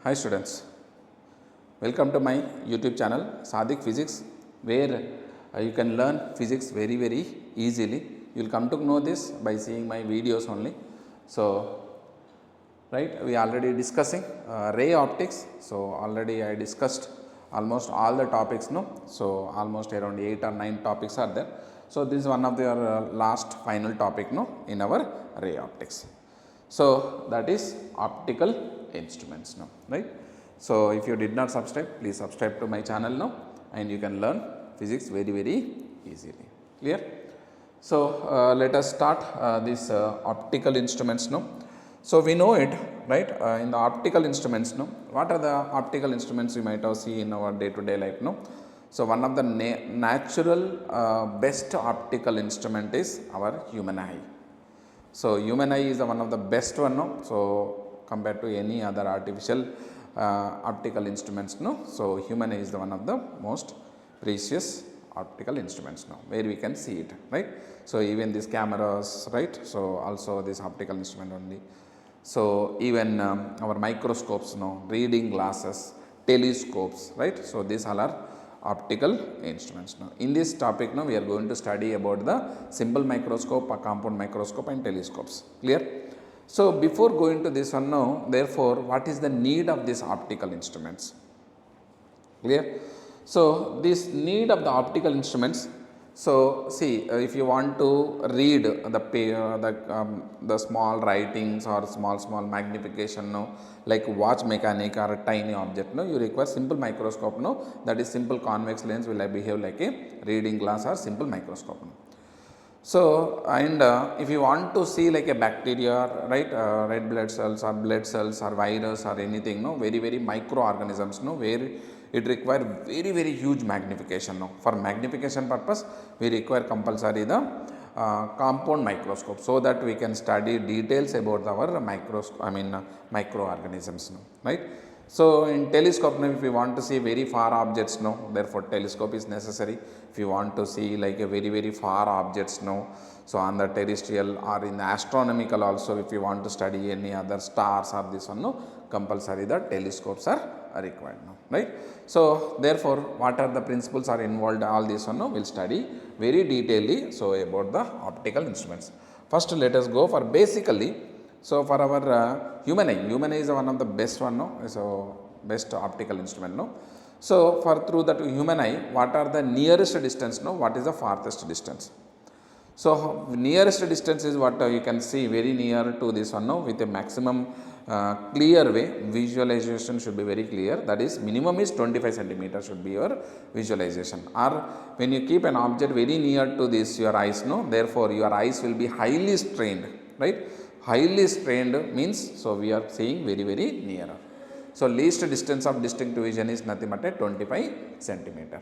Hi students, welcome to my YouTube channel SADHIK Physics, where you can learn physics very easily. You will come to know this by seeing my videos only. So right, we are already discussing ray optics. So already I discussed almost all the topics, no? So almost around 8 or 9 topics are there. So this is one of their last final topic, no, in our ray optics. So that is optical instruments now, right? So if you did not subscribe, please subscribe to my channel now, and you can learn physics very easily. Clear? So let us start this optical instruments now. So we know it, right? In the optical instruments, no, what are the optical instruments you might have seen in our day-to-day life, no? So one of the natural best optical instrument is our human eye. So human eye is one of the best one, no? So compared to any other artificial optical instruments, no? So human eye is the one of the most precious optical instruments now, where we can see it, right? So even these cameras, right? So also this optical instrument only. So even our microscopes, no, reading glasses, telescopes, right? So these all are optical instruments now. In this topic now we are going to study about the simple microscope, a compound microscope and telescopes. Clear? So before going to this one now, therefore what is the need of these optical instruments? Clear? So this need of the optical instruments, so see, if you want to read the small writings or small magnification, no, like watch mechanic or a tiny object, no, you require simple microscope, no, that is simple convex lens will behave like a reading glass or simple microscope. No. So and if you want to see like a bacteria, right, red blood cells or virus or anything, no, very microorganisms, no, where it require very huge magnification. No. For magnification purpose, we require compulsory the compound microscope, so that we can study details about our microorganisms, no, right? So in telescope, now if you want to see very far objects, no, therefore telescope is necessary. If you want to see like a very far objects, no, so on the terrestrial or in the astronomical also, if you want to study any other stars or this one, no, compulsory the telescopes are required now, right? So therefore what are the principles are involved, all this one, no, we'll study very detailedly so about the optical instruments. First let us go for basically, so for our human eye is one of the best one, no, so best optical instrument, no. So for through that human eye, what are the nearest distance, no, what is the farthest distance? So nearest distance is what you can see very near to this one, no, with a maximum clear way. Visualization should be very clear, that is minimum is 25 centimeters should be your visualization. Or when you keep an object very near to this your eyes, no, therefore your eyes will be highly strained, right? Highly strained means, so we are seeing very near. So least distance of distinct vision is nothing but a 25 centimeter.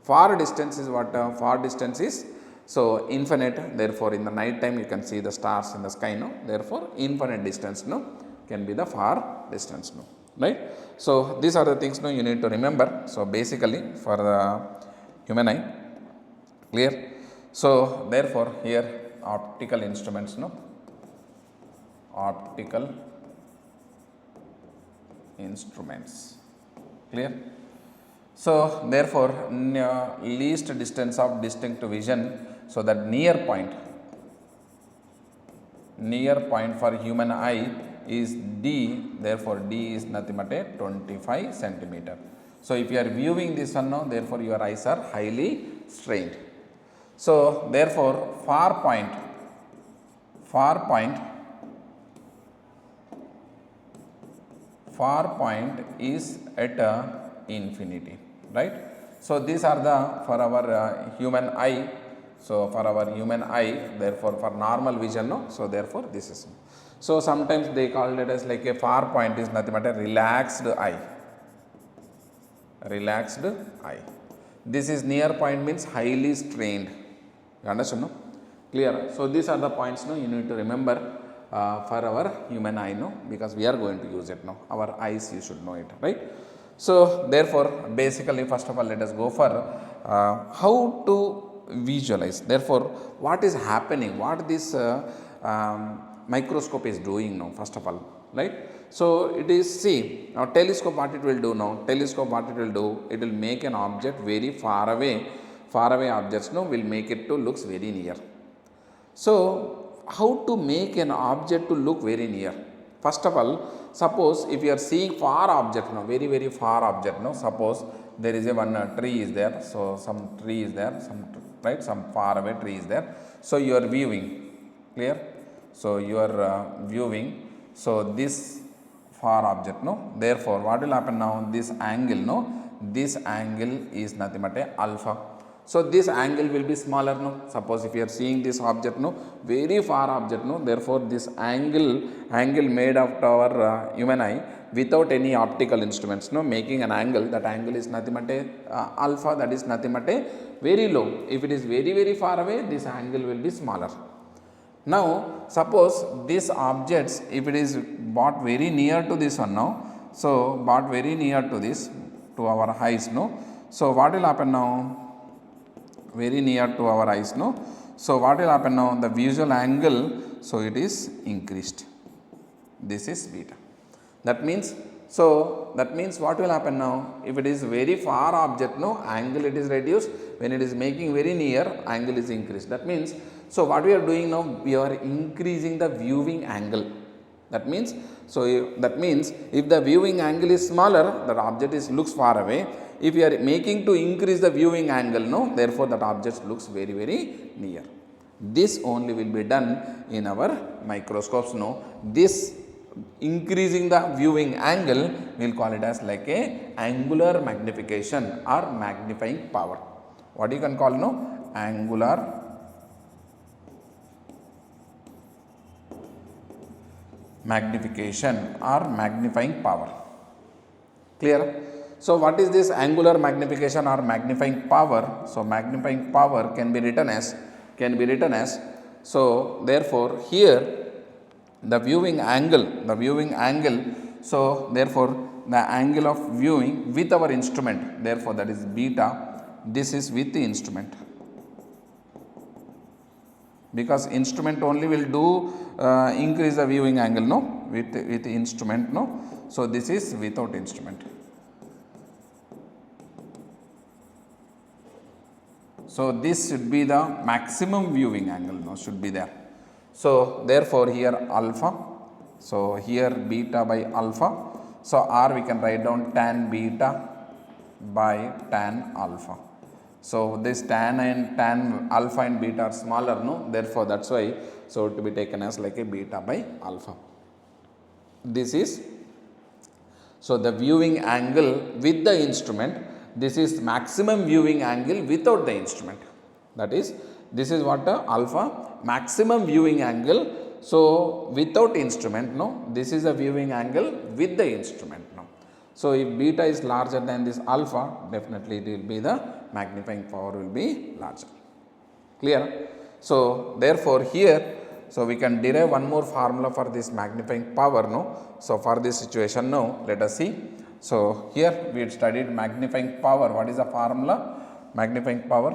Far distance is what? Far distance is so infinite. Therefore in the night time you can see the stars in the sky, no, therefore infinite distance, no, can be the far distance, no, right? So these are the things, no, you need to remember. So basically for the human eye, clear? So therefore here optical instruments, no, optical instruments, clear? So therefore least distance of distinct vision, so that near point for human eye is D, therefore D is nothing but a 25 centimeter. So if you are viewing this one now, therefore your eyes are highly strained. So therefore far point is at infinity, right? So these are the for our human eye. So for our human eye, therefore for normal vision, no, so therefore this is. So sometimes they call it as like a far point is nothing but a relaxed eye. This is near point means highly strained. You understand, no? Clear? So these are the points, no, you need to remember for our human eye, no, because we are going to use it now. Our eyes, you should know it, right? So therefore basically first of all let us go for how to visualize. Therefore what is happening, what this microscope is doing now, first of all, right? So it is, see, now telescope what it will do now, telescope what it will do, it will make an object very far away objects no will make it to looks very near. So how to make an object to look very near? First of all, suppose if you are seeing far object now, very far object now, suppose there is a one tree is there, so some tree is there, some far away tree is there, so you are viewing, clear, so you are viewing, so this far object no, therefore what will happen now, this angle no, this angle is nothing but a alpha. So this angle will be smaller no, suppose if you are seeing this object no, very far object no, therefore this angle made of our human eye without any optical instruments no, making an angle, that angle is nothing but a alpha, that is nothing but a very low. If it is very far away, this angle will be smaller. Now suppose this objects, if it is brought very near to this one now, so brought very near to this, to our eyes no, so what will happen now, very near to our eyes no, so what will happen now, the visual angle, so it is increased, this is beta. That means, so that means what will happen now, if it is very far object no, angle it is reduced, when it is making very near, angle is increased. That means, so what we are doing now, we are increasing the viewing angle. That means, so that means if the viewing angle is smaller, that object is looks far away. If you are making to increase the viewing angle no, therefore that object looks very near. This only will be done in our microscopes no. This increasing the viewing angle, we will call it as like a angular magnification or magnifying power. What you can call no, angular magnification or magnifying power. Clear? So what is this angular magnification or magnifying power? So magnifying power can be written as, so therefore here the viewing angle, so therefore the angle of viewing with our instrument, therefore that is beta, this is with the instrument, because instrument only will do increase the viewing angle no, with the instrument no, so this is without instrument. So this should be the maximum viewing angle no, should be there. So therefore here alpha, so here beta by alpha, so R we can write down tan beta by tan alpha. So this tan and tan alpha and beta are smaller no, therefore that's why, so to be taken as like a beta by alpha. This is, so the viewing angle with the instrument, this is maximum viewing angle without the instrument. That is, this is what alpha, maximum viewing angle, so without instrument no, this is a viewing angle with the instrument no. So if beta is larger than this alpha, definitely it will be the magnifying power will be larger. Clear? So therefore here, so we can derive one more formula for this magnifying power no. So for this situation now, let us see. So here we had studied magnifying power. What is the formula? Magnifying power.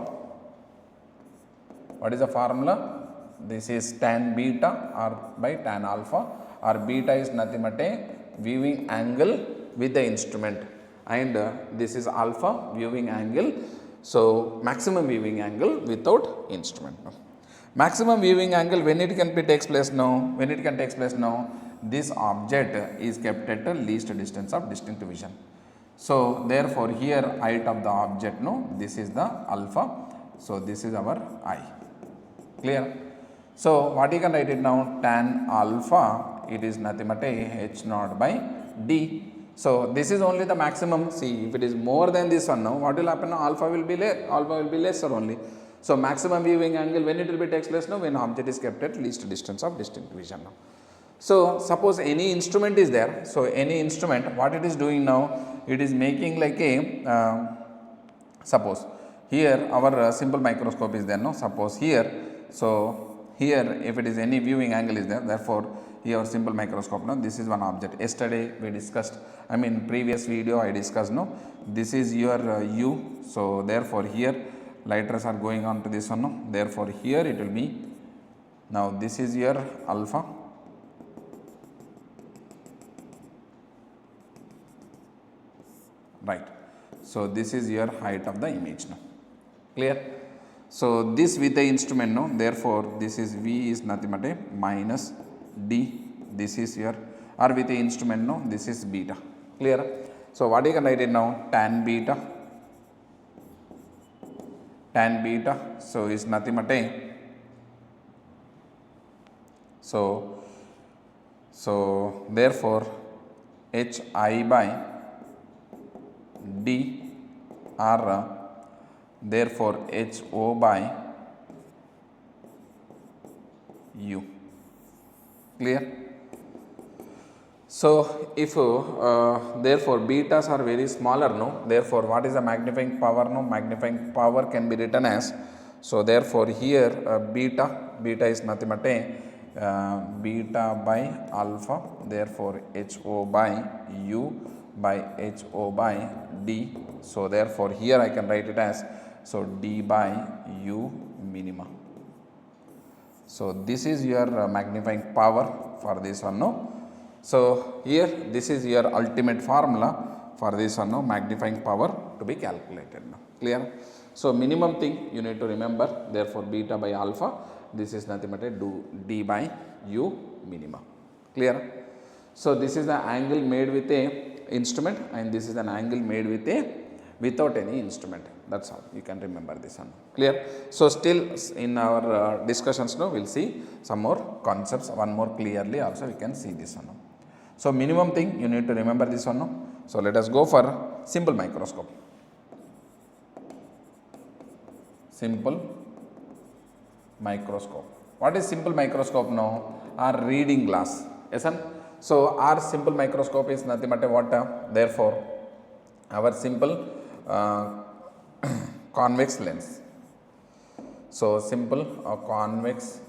What is the formula? This is tan beta or by tan alpha, or beta is nothing but a viewing angle with the instrument, and this is alpha, viewing angle, so maximum viewing angle without instrument. Maximum viewing angle, when it can be takes place now, this object is kept at the least distance of distinct vision. So therefore here height of the object no, this is the alpha, so this is our eye. Clear? So what you can write it now, tan alpha, it is nothing but a h naught by d. So this is only the maximum. See, if it is more than this one now, what will happen now? Alpha will be lesser only. So maximum viewing angle, when it will be takes place now, when object is kept at least distance of distinct vision now. So suppose any instrument is there. So any instrument, what it is doing now, it is making like a suppose here our simple microscope is there no. Suppose here, so here if it is any viewing angle is there, therefore here simple microscope no, this is one object. Yesterday we discussed, previous video I discussed no, this is your U. So therefore here light rays are going on to this one no, therefore here it will be, now this is your alpha, right. So this is your height of the image now. Clear? So this with the instrument no, therefore this is V is nothing but a minus D. This is your, or with the instrument no, this is beta. Clear? So what you can write it now? Tan beta. Tan beta. So is nothing but a, so therefore Hi by D or therefore Ho by U. Clear? So if therefore betas are very smaller no, therefore what is the magnifying power no? Magnifying power can be written as, so therefore here beta is nothing but a beta by alpha, therefore Ho by U by Ho by D. So therefore here I can write it as, so D by U minima. So this is your magnifying power for this one no. So here this is your ultimate formula for this one no, magnifying power to be calculated now. Clear? So minimum thing you need to remember, therefore beta by alpha, this is nothing but a D by U minima. Clear? So this is the angle made with a instrument and this is an angle made with a without any instrument. That's all you can remember this one. Clear? So still in our discussions now we'll see some more concepts, one more clearly also we can see this one. So minimum thing you need to remember this one. No? So let us go for simple microscope. Simple microscope. What is simple microscope now? Our reading glass. Yes, sir? So our simple microscope is nothing but a what? Therefore our simple convex lens. So simple convex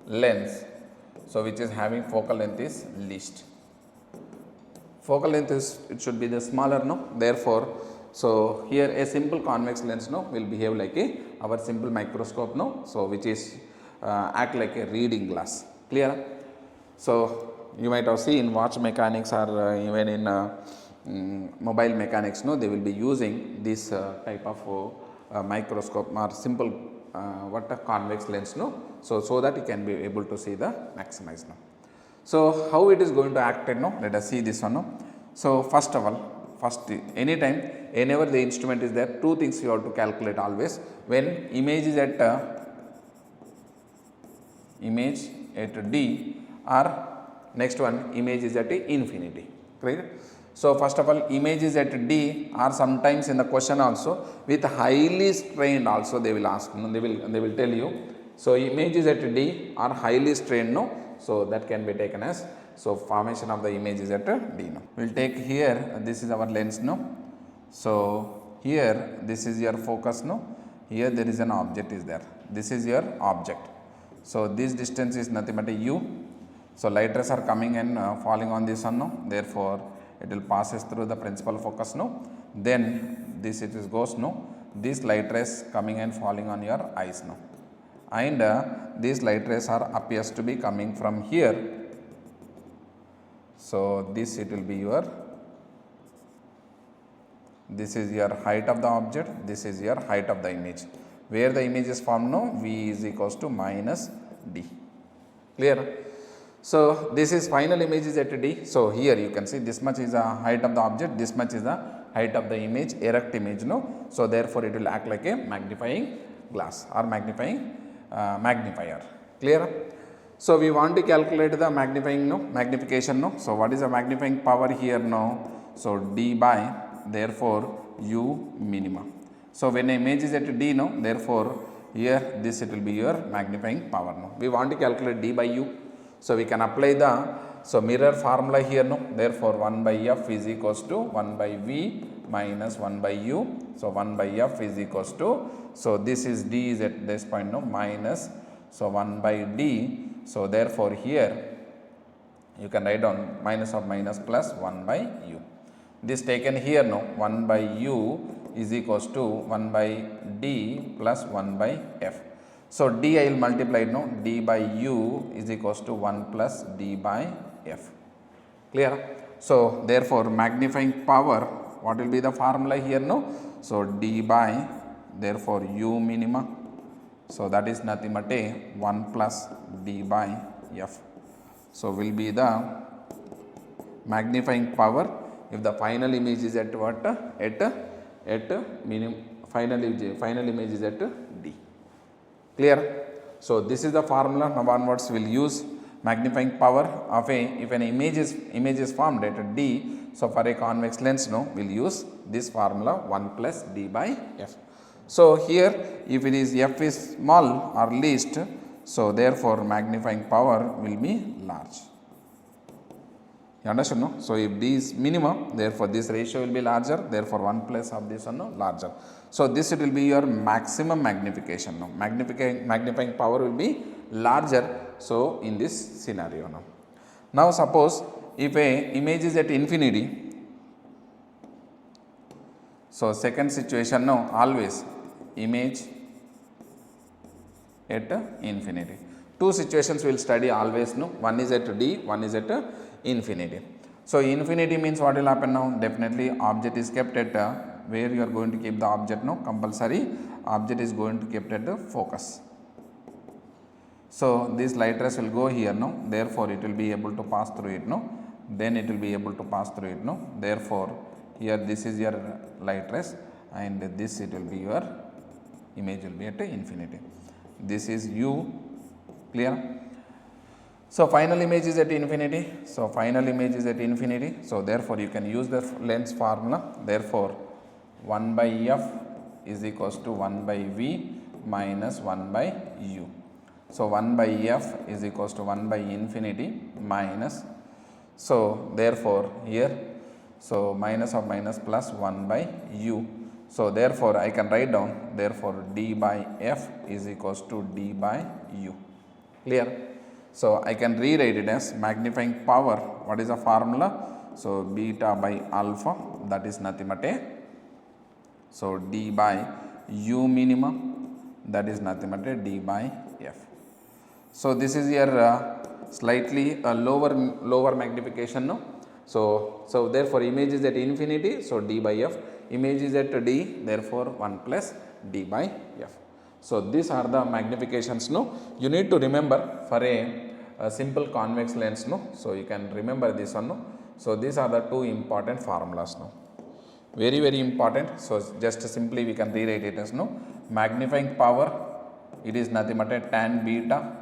lens, so which is having focal length is least. Focal length is, it should be the smaller no, therefore so here a simple convex lens no will behave like a our simple microscope no, so which is act like a reading glass. Clear? So you might have seen watch mechanics or even in mobile mechanics no, they will be using this type of microscope or simple what a convex lens no, so that you can be able to see the maximize no. So how it is going to act no, let us see this one no. So first of all, anytime whenever the instrument is there, two things you have to calculate always. When image is at D or next one image is at infinity. Correct? So first of all image is at D, or sometimes in the question also with highly strained also they will ask no, they will tell you. So image is at D or highly strained no, so that can be taken as, so formation of the image is at D no. We will take here, this is our lens no. So here this is your focus no, here there is an object is there, this is your object. So this distance is nothing but a U. So light rays are coming and falling on this one no, therefore it will passes through the principal focus no, then this it is goes no, these light rays coming and falling on your eyes no, and these light rays are appears to be coming from here. So this it will be your, this is your height of the object, this is your height of the image. Where the image is formed no, V is equals to minus D. Clear? So this is final image is at D. So here you can see this much is the height of the object, this much is the height of the image, erect image no. So therefore it will act like a magnifying glass or magnifying magnifier. Clear? So we want to calculate the magnifying no, magnification no. So what is the magnifying power here now? So D by therefore U minima. So when the image is at D no, therefore here this it will be your magnifying power no. We want to calculate D by U. So we can apply the, so mirror formula here no, therefore 1 by F is equals to 1 by V minus 1 by U. So 1 by F is equals to, so this is D is at this point no, minus, so 1 by D. So therefore here you can write down minus of minus plus 1 by U. This taken here no, 1 by U is equals to 1 by D plus 1 by F. So D I will multiply no, D by U is equals to 1 plus D by F. Clear? So therefore magnifying power What will be the formula here? No, so d by therefore u minima. So that is nothing but a 1 plus d by f. So will be the magnifying power if the final image is at what? At minimum final image is at d. Clear? So this is the formula. Now onwards we will use magnifying power of if an image is formed at d. So for a convex lens, no, we will use this formula 1 plus d by f. So here if it is f is small or least, so therefore magnifying power will be large. You understand? No? So if d is minimum, therefore this ratio will be larger, therefore 1 plus of this one, no, larger. So this it will be your maximum magnification. No? Magnifying power will be larger. So in this scenario, no. Now suppose if a image is at infinity, so second situation, no, always image at infinity. Two situations we will study always, no, one is at d, one is at infinity. So infinity means what will happen now? Definitely object is kept at where you are going to keep the object, no, compulsory object is going to kept at the focus. So this light rays will go here, no, therefore it will be able to pass through it, no, then it will be able to pass through it, no, therefore here this is your light rays and this it will be your image will be at infinity. This is u, clear? So final image is at infinity, so final image is at infinity, so therefore you can use the lens formula, therefore 1 by f is equals to 1 by v minus 1 by u. So 1 by f is equals to 1 by infinity minus, so therefore here, so minus of minus plus 1 by u. So therefore I can write down, therefore d by f is equals to d by u, clear? So I can rewrite it as magnifying power. What is the formula? So beta by alpha, that is nothing but a, so d by u minimum, that is nothing but a d by f. So this is your slightly lower magnification, no. So therefore image is at infinity, so d by f, image is at d, therefore 1 plus d by f. So these are the magnifications, no. You need to remember for a simple convex lens, no. So you can remember this one, no. So these are the two important formulas, no. Very important. So just simply we can rewrite it as, no, magnifying power, it is nothing but a tan beta.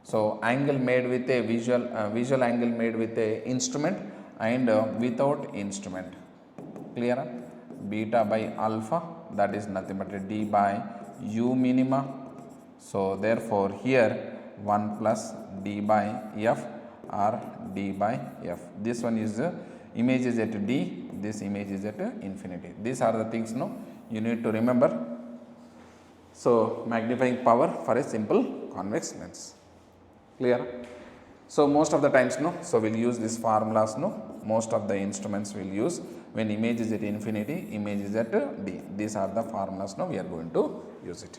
So angle made with a visual angle made with a instrument and without instrument, clear? Beta by alpha, that is nothing but a d by u minima. So therefore here 1 plus d by f or d by f. This one is image is at d, this image is at infinity. These are the things, no, you need to remember. So magnifying power for a simple convex lens, clear? So most of the times, no, so we will use these formulas, no, most of the instruments will use when image is at infinity, image is at d. These are the formulas, no, we are going to use it,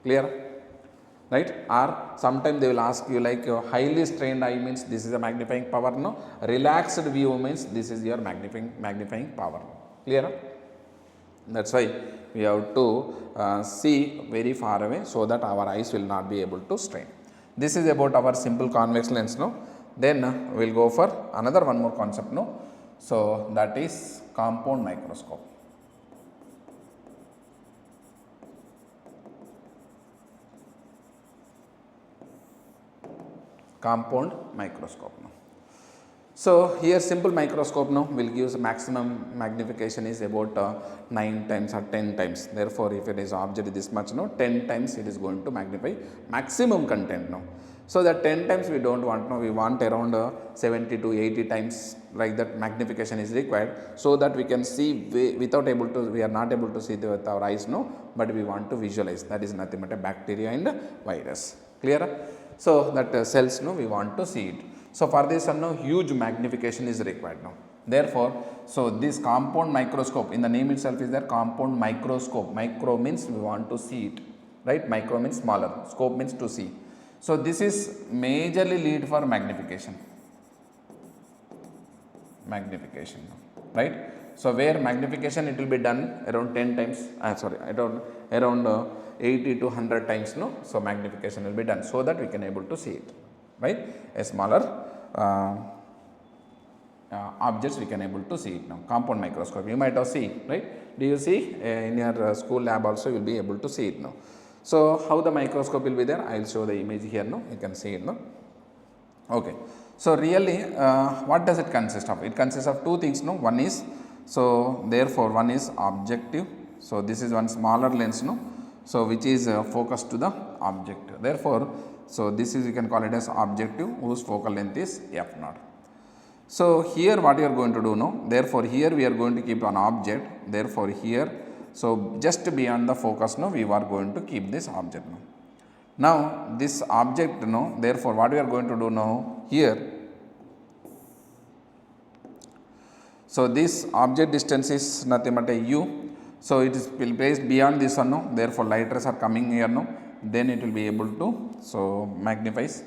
clear? Right? Or sometime they will ask you like highly strained eye means this is a magnifying power, no, relaxed view means this is your magnifying power, clear? That is why we have to see very far away so that our eyes will not be able to strain. This is about our simple convex lens, no. Then we will go for another one more concept, no. So that is compound microscope. Compound microscope, no. So here simple microscope, no, will give maximum magnification is about 9 times or 10 times. Therefore if it is object this much, no, 10 times it is going to magnify maximum content, no. So that 10 times we don't want, no, we want around 70 to 80 times like that magnification is required, so that we can see we are not able to see with our eyes, no, but we want to visualize, that is nothing but a bacteria and virus, clear? So that cells, no, we want to see it. So for this one, no, huge magnification is required now. Therefore, so this compound microscope, in the name itself is there compound microscope. Micro means we want to see it, right? Micro means smaller, scope means to see. So this is majorly lead for magnification, right? So where magnification it will be done around 10 times, around 80 to 100 times, no. So magnification will be done so that we can able to see it, right? A smaller objects we can able to see it now. Compound microscope you might have seen, right? Do you see in your school lab also you will be able to see it now. So how the microscope will be there? I will show the image here now. You can see it now. Okay. So really, what does it consist of? It consists of two things, no. One is, so therefore one is objective. So this is one smaller lens, no. So which is focused to the object. Therefore, so this is, you can call it as objective whose focal length is f0. So here what you are going to do, no. Therefore here we are going to keep an object. Therefore here, so just beyond the focus, no, we are going to keep this object now. Now this object, no, therefore what we are going to do now here, so this object distance is nothing but a u, so it is placed beyond this one, no, therefore light rays are coming here, no, then it will be able to, so magnifies.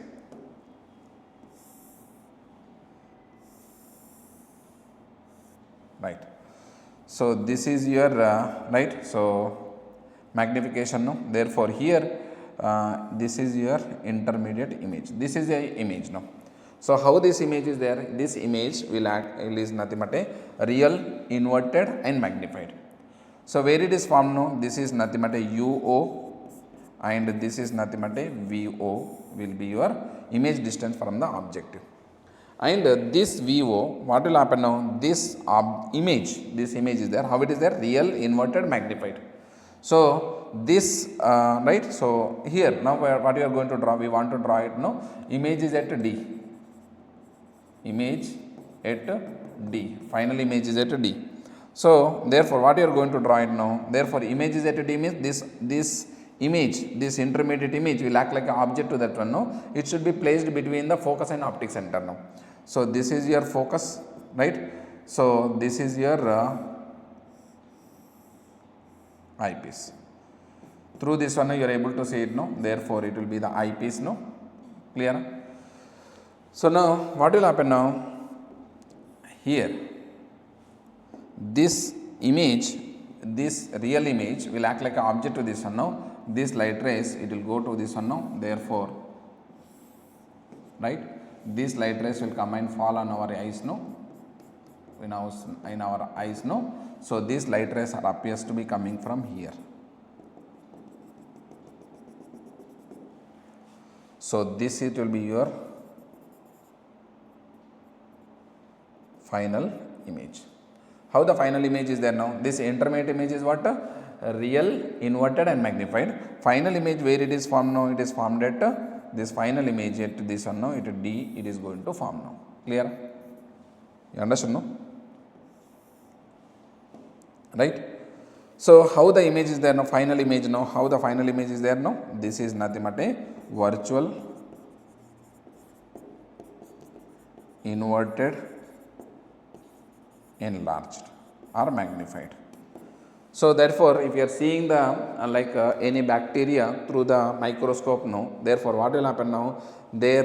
Right. So this is your right, so magnification, no, therefore here this is your intermediate image. This is a image now. So how this image is there? This image will act is nothing but a real, inverted and magnified. So where it is formed now? This is nothing but a UO and this is nothing but a VO will be your image distance from the objective. And this VO, what will happen now? This image is there. How it is there? Real, inverted, magnified. So this right. So here now what we are going to draw? We want to draw it now. Image is at D. Image at D. Final image is at D. So therefore what you are going to draw it now? Therefore image is at D means this image, this intermediate image will act like an object to that one. No, it should be placed between the focus and optic center now. So this is your focus, right? So this is your eyepiece. Through this one you are able to see it, no. Therefore it will be the eyepiece, no. Clear? So now what will happen now? Here this image, this real image will act like an object to this one now. This light rays it will go to this one now. Therefore, right, these light rays will come and fall on our eyes, no, in our eyes, no. So these light rays are appears to be coming from here. So this it will be your final image. How the final image is there now? This intermediate image is what? Real, inverted and magnified. Final image where it is formed now? It is formed at this final image at this one now. It D it is going to form now. Clear? You understand, no? Right? So how the image is there now? Final image now. How the final image is there now? This is nothing but a virtual, inverted, enlarged or magnified. So therefore if you are seeing the any bacteria through the microscope, no, therefore what will happen now? There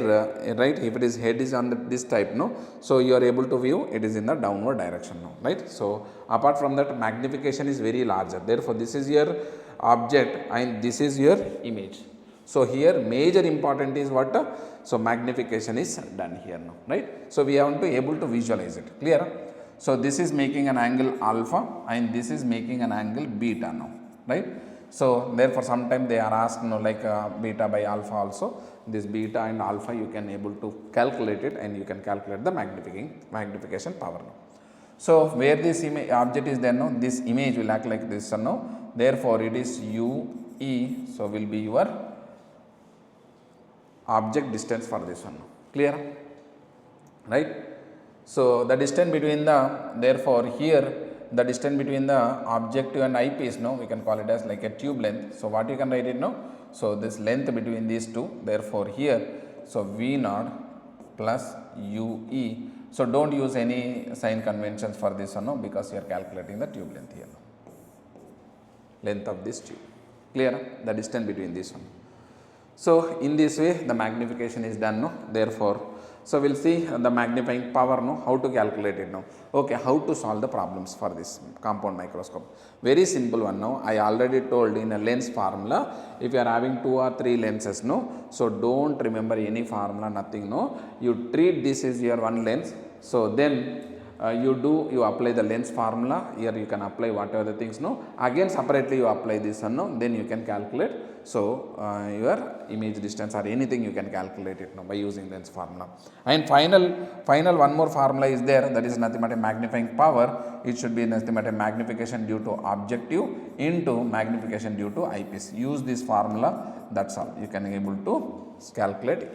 right, if it is head is on this type, no, so you are able to view it is in the downward direction now, right? So apart from that magnification is very larger. Therefore this is your object and this is your image. So here major important is what? So magnification is done here now, right? So we have to able to visualize it. Clear? So this is making an angle alpha and this is making an angle beta now, right? So therefore sometimes they are asked, no, like beta by alpha also. This beta and alpha you can able to calculate it and you can calculate the magnification power now. So where this object is there now, this image will act like this now. Therefore it is UE, so will be your object distance for this one. Clear? Right? So the distance between the, therefore here the distance between the objective and eyepiece, no, we can call it as like a tube length. So what you can write it now? So this length between these two, therefore here, so V0 plus UE. So don't use any sign conventions for this one, no, because you are calculating the tube length here now. Length of this tube. Clear? The distance between this one. So in this way the magnification is done, no? Therefore, so we'll see the magnifying power, no? How to calculate it now. Okay, how to solve the problems for this compound microscope. Very simple one now. I already told in a lens formula, if you are having 2 or 3 lenses, no? So don't remember any formula, nothing, no? You treat this is your one lens. So then you apply the lens formula. Here you can apply whatever the things, no? Again separately you apply this one, no? Then you can calculate. So your image distance or anything you can calculate it now by using lens formula. And final one more formula is there, that is nothing but a magnifying power. It should be nothing but a magnification due to objective into magnification due to eyepiece. Use this formula, that's all. You can able to calculate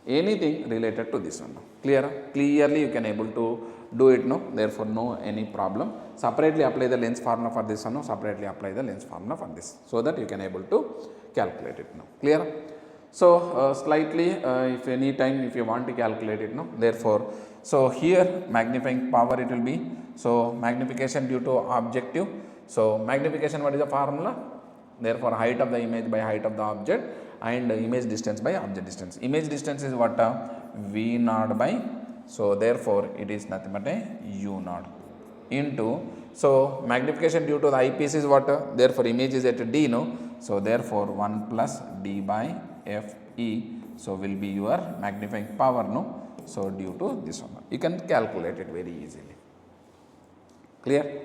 anything related to this one. Clearly you can able to do it, no? Therefore no any problem. Separately apply the lens formula for this one, no? Separately apply the lens formula for this, so that you can able to calculate it now. Clear? So slightly if any time if you want to calculate it, no? Therefore, so here magnifying power it will be, so magnification due to objective. So magnification, what is the formula? Therefore height of the image by height of the object, and image distance by object distance. Image distance is what? V naught by, so therefore it is nothing but a U naught into, so magnification due to the eyepiece is what? Therefore image is at D, no? So therefore 1 plus D by Fe, so will be your magnifying power, no? So due to this one, you can calculate it very easily. Clear?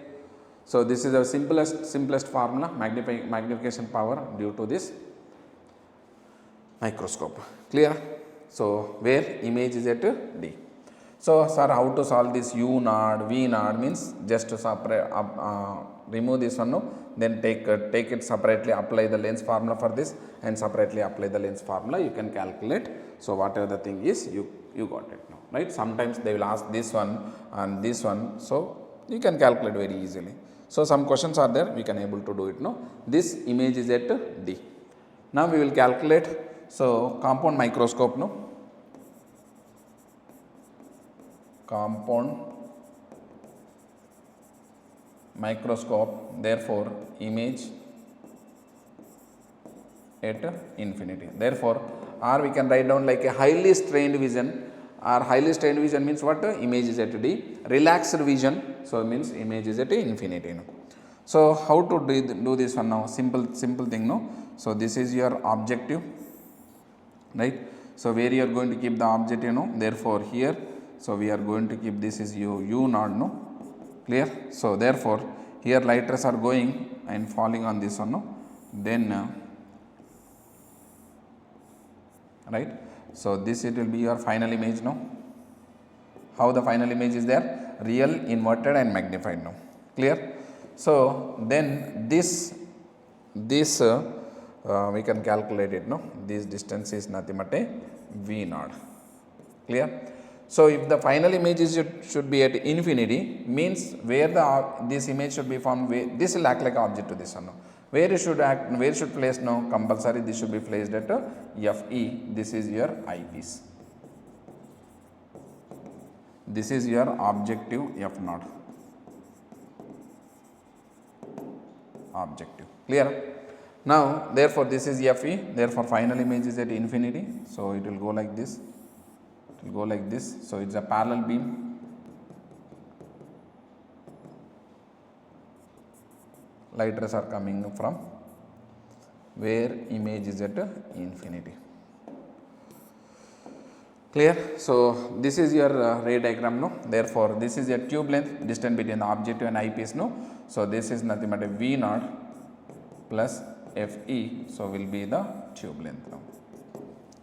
So this is the simplest formula, magnification power due to this microscope. Clear? So where image is at D. So sir, how to solve this U naught, V naught? Means just to separate, remove this one, no? Then take it separately, apply the lens formula for this, and separately apply the lens formula, you can calculate. So whatever the thing is, you got it now, right? Sometimes they will ask this one and this one, so you can calculate very easily. So some questions are there, we can able to do it, no? This image is at D. Now we will calculate, so compound microscope, no? Compound microscope, therefore image at infinity. Therefore, or we can write down like a highly strained vision, or highly strained vision means what? Image is at D. Relaxed vision, so means image is at infinity, no? So how to do this one now? Simple thing, no? So this is your objective, right? So where you are going to keep the objective, no? Therefore here, so we are going to keep this is U naught, no? Clear? So therefore here light rays are going and falling on this one, no? Then right? So this it will be your final image, no? How the final image is there? Real, inverted and magnified, no? Clear? So then this we can calculate it, no? This distance is nothing but a V naught. Clear? So if the final image is should be at infinity, means where this image should be formed, this will act like an object to this one, no? Where it should act, where should place, no? Compulsory this should be placed at Fe. This is your eyepiece. This is your objective F naught. Objective. Clear? Now therefore this is Fe, therefore final image is at infinity, so it will go like this. It will go like this. So it's a parallel beam. Light rays are coming from where image is at infinity. Clear? So this is your ray diagram, no? Therefore this is your tube length, distance between the objective and eyepiece, no? So this is nothing but a V naught plus Fe, so will be the tube length now.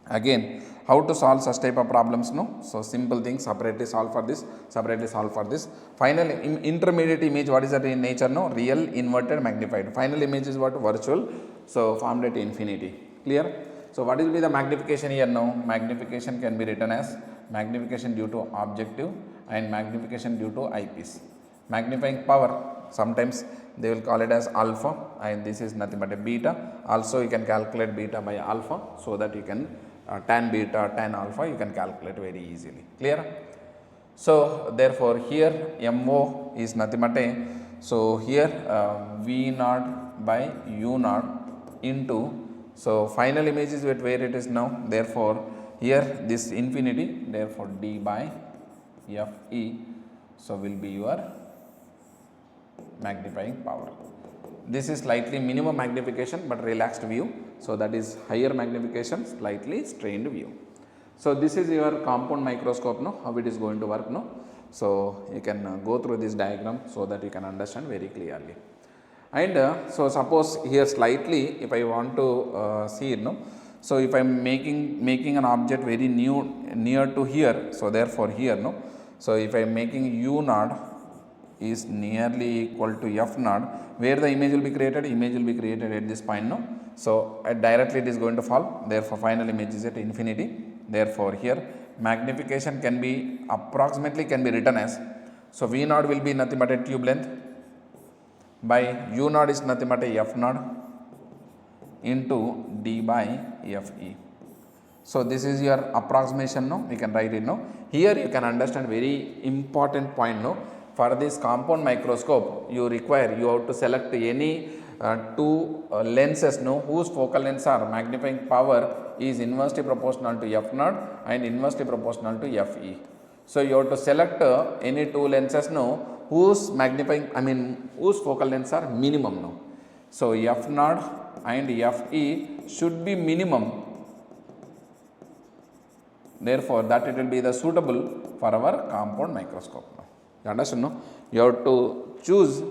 Again, how to solve such type of problems, no? So simple things, separately solve for this, separately solve for this. Final intermediate image, what is that in nature, no? Real, inverted, magnified. Final image is what? Virtual, so formed at infinity. Clear? So what will be the magnification here now? Magnification can be written as magnification due to objective and magnification due to eyepiece. Magnifying power, sometimes they will call it as alpha, and this is nothing but a beta. Also you can calculate beta by alpha, so that you can tan beta, tan alpha, you can calculate very easily. Clear? So therefore here MO is nothing but a, so here V naught by U naught into, So final image is at where it is now, therefore here this infinity, therefore d by Fe, so will be your magnifying power. This is slightly minimum magnification but relaxed view, so that is higher magnification, slightly strained view. So this is your compound microscope, no, how it is going to work, no. So you can go through this diagram so that you can understand very clearly. And so suppose here slightly, if I want to see it, no, so if I am making an object very near to here, so therefore here, no, so if I am making u naught is nearly equal to f naught, where the image will be created? Image will be created at this point, no. So directly it is going to fall, therefore final image is at infinity. Therefore here magnification can be approximately can be written as, so v naught will be nothing but a tube length by u naught is nothing but a f naught into d by Fe. So this is your approximation, no, we can write it, no. Here you can understand very important point, no. For this compound microscope you have to select any two lenses, no, whose focal lengths are magnifying power is inversely proportional to f naught and inversely proportional to Fe. So you have to select any two lenses, no, whose whose focal lengths are minimum, no. So f naught and Fe should be minimum, therefore that it will be the suitable for our compound microscope. You understand, no? You have to choose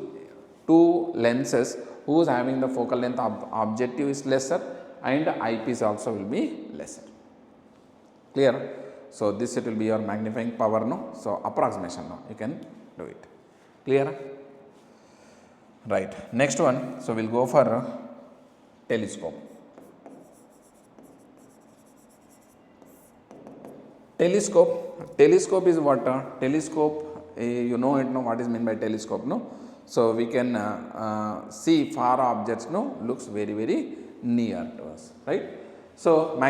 two lenses whose having the focal length objective is lesser and eyepiece also will be lesser. Clear? So this it will be your magnifying power, no? So approximation, no, you can do it. Clear? Right. Next one, so we'll go for telescope. Telescope is what? Telescope, you know it, no, what is meant by telescope, no. So we can see far objects, no, looks very near to us, right. So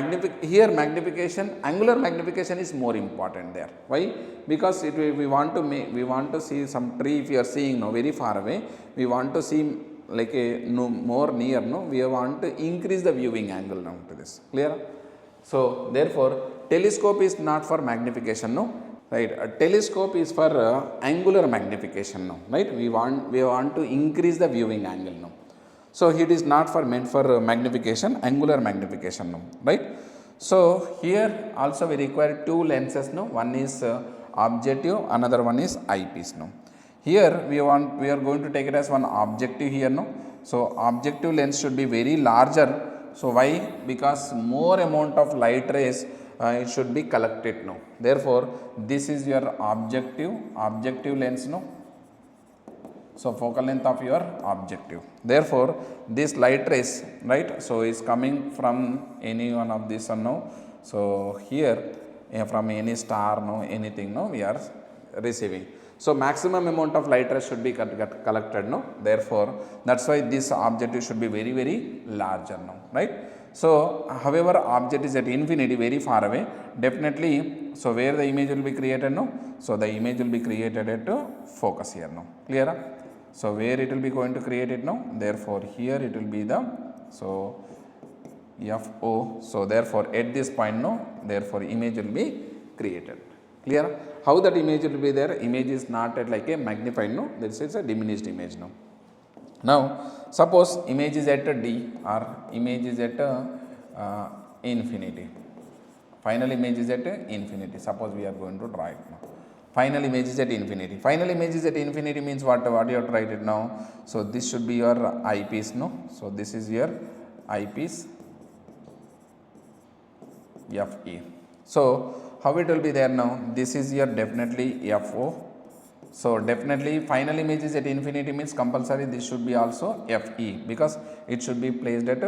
here magnification, angular magnification is more important there. Why? Because we want to see some tree. If you are seeing, no, very far away, we want to see like a more near, no, we want to increase the viewing angle now to this. Clear? So therefore telescope is not for magnification, no, right. A telescope is for angular magnification, no, right. We want to increase the viewing angle, no. So it is not for meant for magnification, angular magnification, no, right. So here also we require two lenses, no, one is objective, another one is eyepiece, no. Here we are going to take it as one objective here, no. So objective lens should be very larger. So why? Because more amount of light rays it should be collected, no. Therefore this is your objective lens, no. So focal length of your objective. Therefore this light rays, right, so is coming from any one of this one, no. So here from any star, no, anything, no, we are receiving. So maximum amount of light rays should be collected, no. Therefore that's why this objective should be very larger, no, right. So however object is at infinity, very far away, definitely, so where the image will be created, no, so the image will be created at focus here, no. Clear? So where it will be going to create it, no, therefore here it will be the, so FO, so therefore at this point, no, therefore image will be created. Clear? How that image will be there? Image is not at like a magnified, no, this is a diminished image, no. Now suppose image is at D or image is at infinity. Final image is at infinity. Suppose we are going to draw it now. Final image is at infinity. Final image is at infinity means what you have to write it now. So this should be your eyepiece, no. So this is your eyepiece Fe. So how it will be there now? This is your definitely FO. So definitely final image is at infinity means compulsory this should be also Fe, because it should be placed at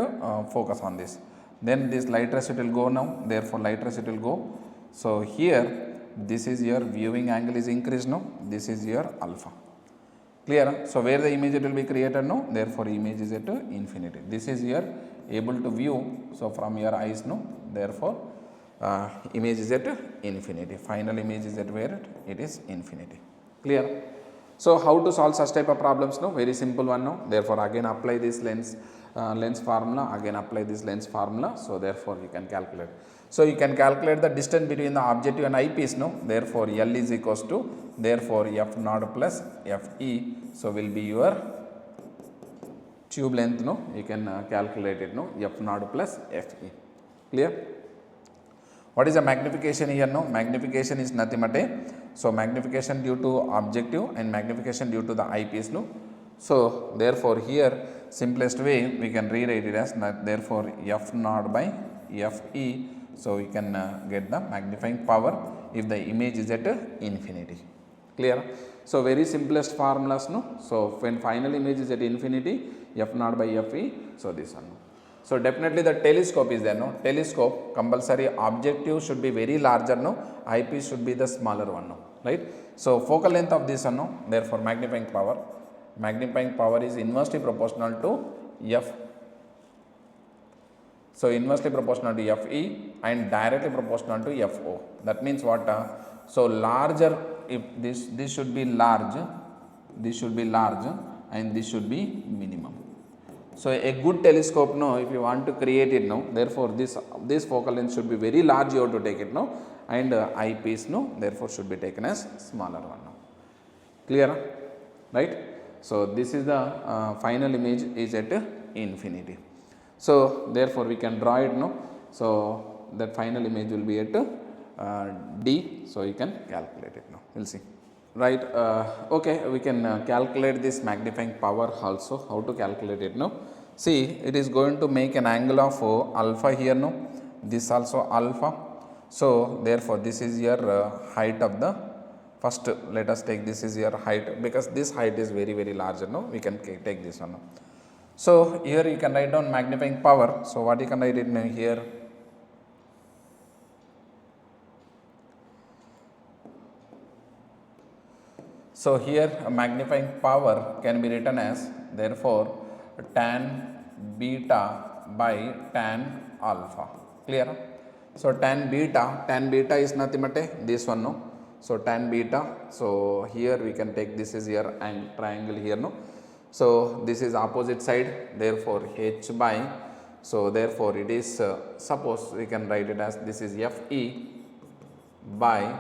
focus on this. Then this light rays it will go now, therefore light rays it will go. So here this is your viewing angle is increased, no, this is your alpha. Clear? So where the image it will be created, no, therefore image is at infinity. This is your able to view, so from your eyes, no, therefore image is at infinity. Final image is at where it is infinity. Clear? So how to solve such type of problems, no, very simple one, no. Therefore again apply this lens lens formula, again apply this lens formula, so therefore you can calculate. So you can calculate the distance between the objective and eyepiece, no, therefore L is equals to, therefore F naught plus Fe, so will be your tube length, no, you can calculate it, no, F naught plus Fe, clear. What is the magnification here, no, magnification is nothing but a, so magnification due to objective and magnification due to the eyepiece, no. So therefore here simplest way we can rewrite it as therefore F naught by Fe, so we can get the magnifying power if the image is at infinity, clear. So very simplest formulas, no. So when final image is at infinity, F naught by Fe, so this one, no. So definitely the telescope is there, no, telescope compulsory objective should be very larger, no, eyepiece should be the smaller one, no, right. So focal length of this one, no, therefore magnifying power is inversely proportional to F. So inversely proportional to Fe and directly proportional to Fo. That means what? So larger, if this should be large, this should be large and this should be minimum. So a good telescope, no, if you want to create it, no, therefore this focal length should be very large, you have to take it, no, and eyepiece, no, therefore should be taken as smaller one, no. Clear, right? So this is the final image is at infinity. So therefore we can draw it, no. So that final image will be at D. So you can calculate it now. We'll see. Right. Okay. We can calculate this magnifying power also. How to calculate it now? See, it is going to make an angle of alpha here, no. This also alpha. So therefore this is your height of the first. Let us take this is your height, because this height is very larger, no. We can take this one, no. So here you can write down magnifying power. So what you can write it here? So here a magnifying power can be written as therefore tan beta by tan alpha. Clear? So tan beta is nothing but this one, no. So tan beta. So here we can take this is your triangle here, no. So this is opposite side, therefore h by, so therefore it is suppose we can write it as this is Fe by,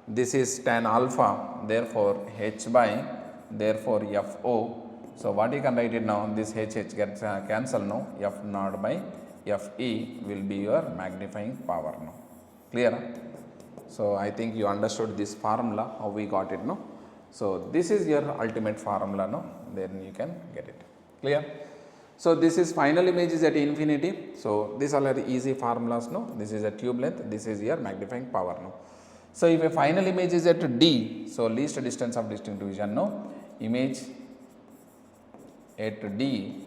this is tan alpha, therefore h by, therefore Fo. So what you can write it now, this h gets cancelled, no, F naught by Fe will be your magnifying power, no. Clear? So I think you understood this formula, how we got it, no. So this is your ultimate formula, no, then you can get it. Clear? So this is final image is at infinity. So these all are easy formulas, no. This is a tube length, this is your magnifying power, no. So if a final image is at D, so least distance of distinct division, no, image at D.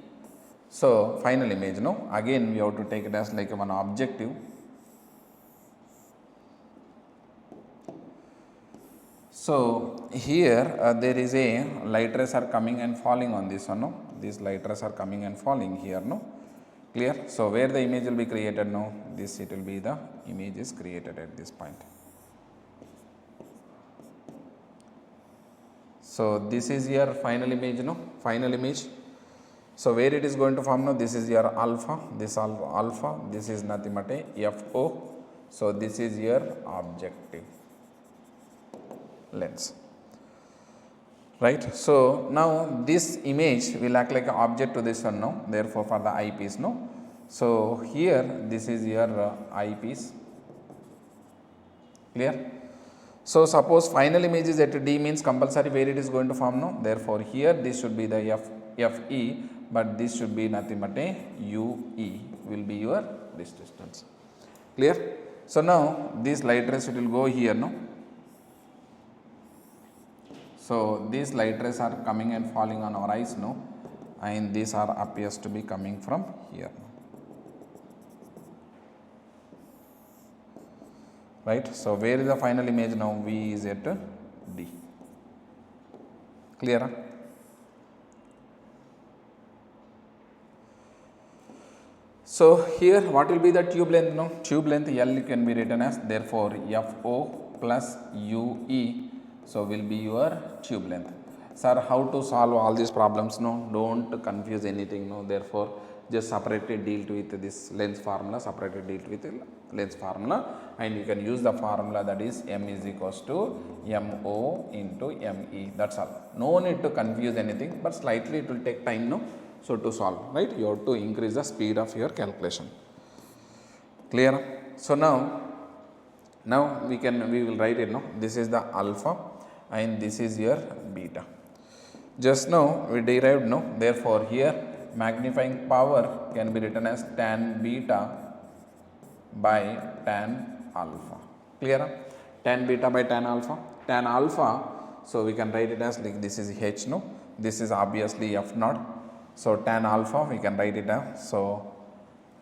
So final image, no, again we have to take it as like one objective. So here there is a light rays are coming and falling on this one, no. These light rays are coming and falling here, no. Clear? So where the image will be created, no, this it will be the image is created at this point. So this is your final image, no, final image. So where it is going to form, no, this is your alpha, this alpha, this is nothing but a Fo. So this is your objective lens, right. So now this image will act like an object to this one, no, therefore for the eyepiece, no. So here this is your eyepiece. Clear? So suppose final image is at D, means compulsory where it is going to form, no, therefore here this should be the Fe, but this should be nothing but a Ue will be your this distance. Clear? So now these light rays it will go here, no. So these light rays are coming and falling on our eyes, no, and these are appears to be coming from here, no. Right. So where is the final image now? V is at D. Clear? So here what will be the tube length? No, tube length L can be written as therefore Fo plus Ue. So will be your tube length. Sir, how to solve all these problems? No, don't confuse anything. No, therefore just separately deal with this lens formula, separately deal with lens formula, and you can use the formula, that is m is equals to mo into me. That's all. No need to confuse anything, but slightly it will take time, no? So to solve, right? You have to increase the speed of your calculation. Clear? So now we will write it, no? This is the alpha and this is your beta. Just now we derived, no? Therefore here magnifying power can be written as tan beta by tan alpha. Clear? Tan beta by tan alpha. Tan alpha, so we can write it as like this is h, no? This is obviously f naught. So tan alpha we can write it as, so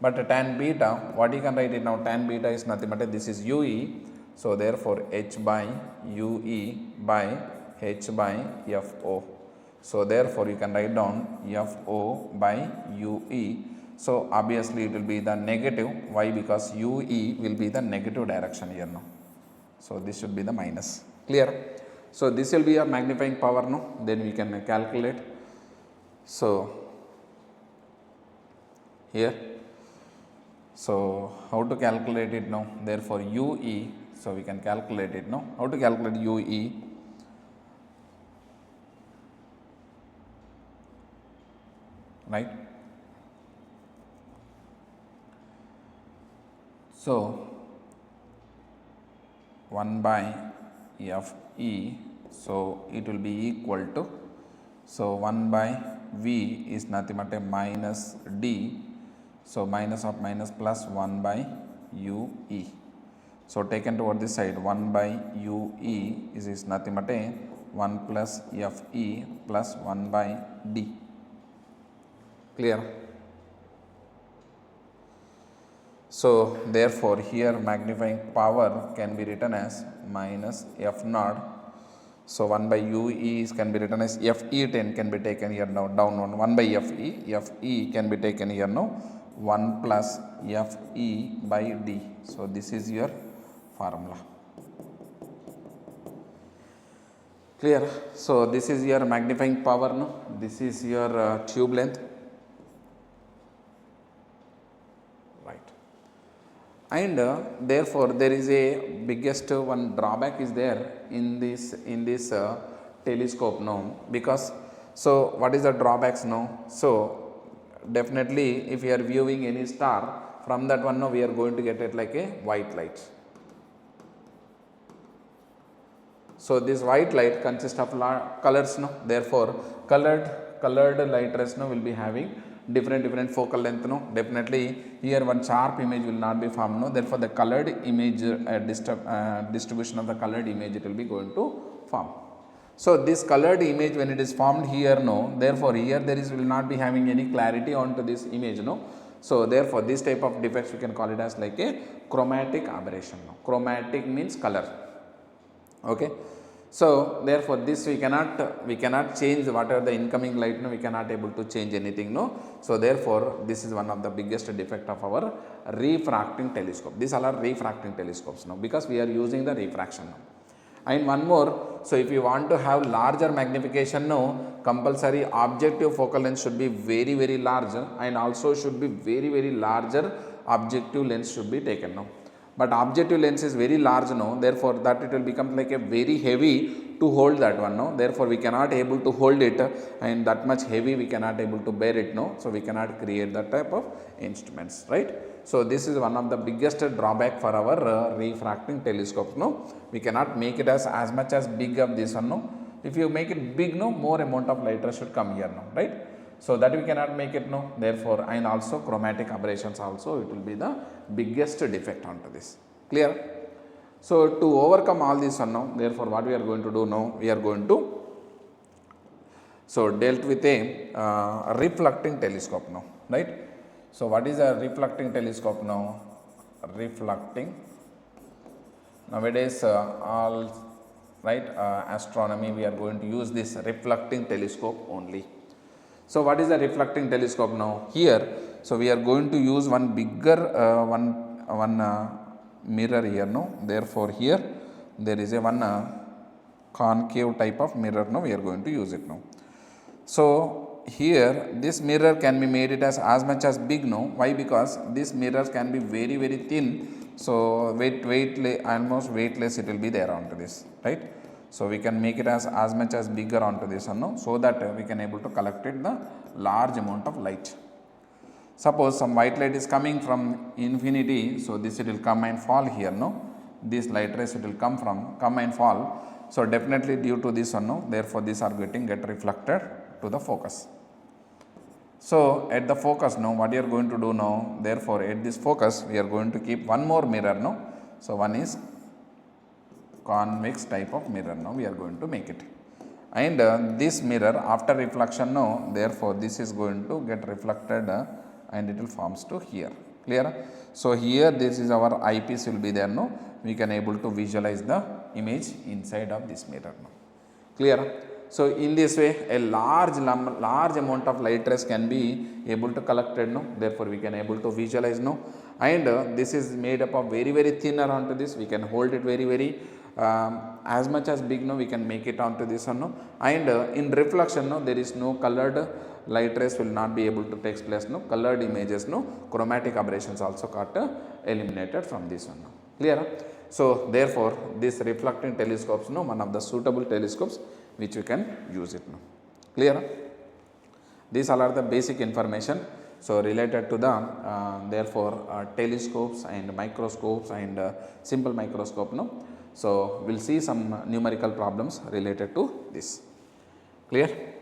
but tan beta, what you can write it now? Tan beta is nothing but this is ue. So therefore h by ue by h by fo. So therefore you can write down fo by ue. So obviously it will be the negative. Why? Because ue will be the negative direction here now. So this should be the minus. Clear? So this will be a magnifying power, no? Then we can calculate. So here, so how to calculate it now? Therefore ue, so we can calculate it now. How to calculate ue? Right? So 1 by fe, so it will be equal to, so 1 by v is nothing but a minus d. So minus of minus plus 1 by ue. So taken toward this side, 1 by ue is nothing but a 1 plus fe plus 1 by d. Clear? So therefore here magnifying power can be written as minus f naught. So 1 by ue can be written as fe10 can be taken here now, down 1 by fe can be taken here now, 1 plus fe by d. So this is your formula. Clear? So this is your magnifying power, no? This is your tube length. Right. And therefore there is a biggest one drawback is there in this telescope now, because so what is the drawbacks now? So definitely if we are viewing any star, from that one now we are going to get it like a white light. So this white light consists of colors, no? Therefore colored light rays will be having different focal length, no? Definitely here one sharp image will not be formed, no? Therefore the colored image distribution of the colored image it will be going to form. So this colored image when it is formed here, no? Therefore here there is will not be having any clarity onto this image, no? So therefore this type of defects we can call it as like a chromatic aberration, no? Chromatic means color. Okay. So therefore this we cannot change whatever the incoming light, no? We cannot able to change anything, no? So therefore this is one of the biggest defect of our refracting telescope. These all are refracting telescopes now, because we are using the refraction now. And one more, so if you want to have larger magnification now, compulsory objective focal length should be very large, and also should be very larger objective lens should be taken now. But objective lens is very large now, therefore that it will become like a very heavy to hold that one now. Therefore we cannot able to hold it, and that much heavy we cannot able to bear it now. So we cannot create that type of instruments, right? So this is one of the biggest drawback for our refracting telescopes, no? We cannot make it as much as big of this one, no? If you make it big, no, more amount of light rays should come here now, right? So that we cannot make it, no? Therefore, and also chromatic aberrations also, it will be the biggest defect onto this. Clear? So to overcome all this one now, therefore what we are going to do now, we are going to dealt with a reflecting telescope now, right? So what is a reflecting telescope now? Reflecting, nowadays all right astronomy we are going to use this reflecting telescope only. So what is a reflecting telescope now? Here, so we are going to use one bigger one mirror here, no? Therefore here there is a one concave type of mirror now, we are going to use it now. So here this mirror can be made it as much as big, no? Why? Because this mirrors can be very very thin, so almost weightless it will be there onto this, right? So we can make it as much as bigger onto this one, no? So that we can able to collect it the large amount of light. Suppose some white light is coming from infinity, so this it will come and fall here, no? This light rays it will come and fall. So definitely due to this one, no? Therefore these are get reflected to the focus. So at the focus, no, what you are going to do now, therefore at this focus we are going to keep one more mirror, no. So one is convex type of mirror, no, we are going to make it. And this mirror after reflection, no, therefore this is going to get reflected and it will forms to here. Clear? So here this is our eyepiece will be there, no, we can able to visualize the image inside of this mirror, no. Clear? So in this way a large amount of light rays can be able to collected, no, therefore we can able to visualize, no. And this is made up of very very thinner onto this, we can hold it very as much as big, no, we can make it onto this one, no. And in reflection, no, there is no colored light rays will not be able to take place, no, colored images, no, chromatic aberrations also got eliminated from this one, no. Clear? So therefore this reflecting telescopes, no, one of the suitable telescopes which we can use it, no. Clear? These all are the basic information, so related to the therefore telescopes and microscopes and simple microscope, no. So we'll see some numerical problems related to this. Clear?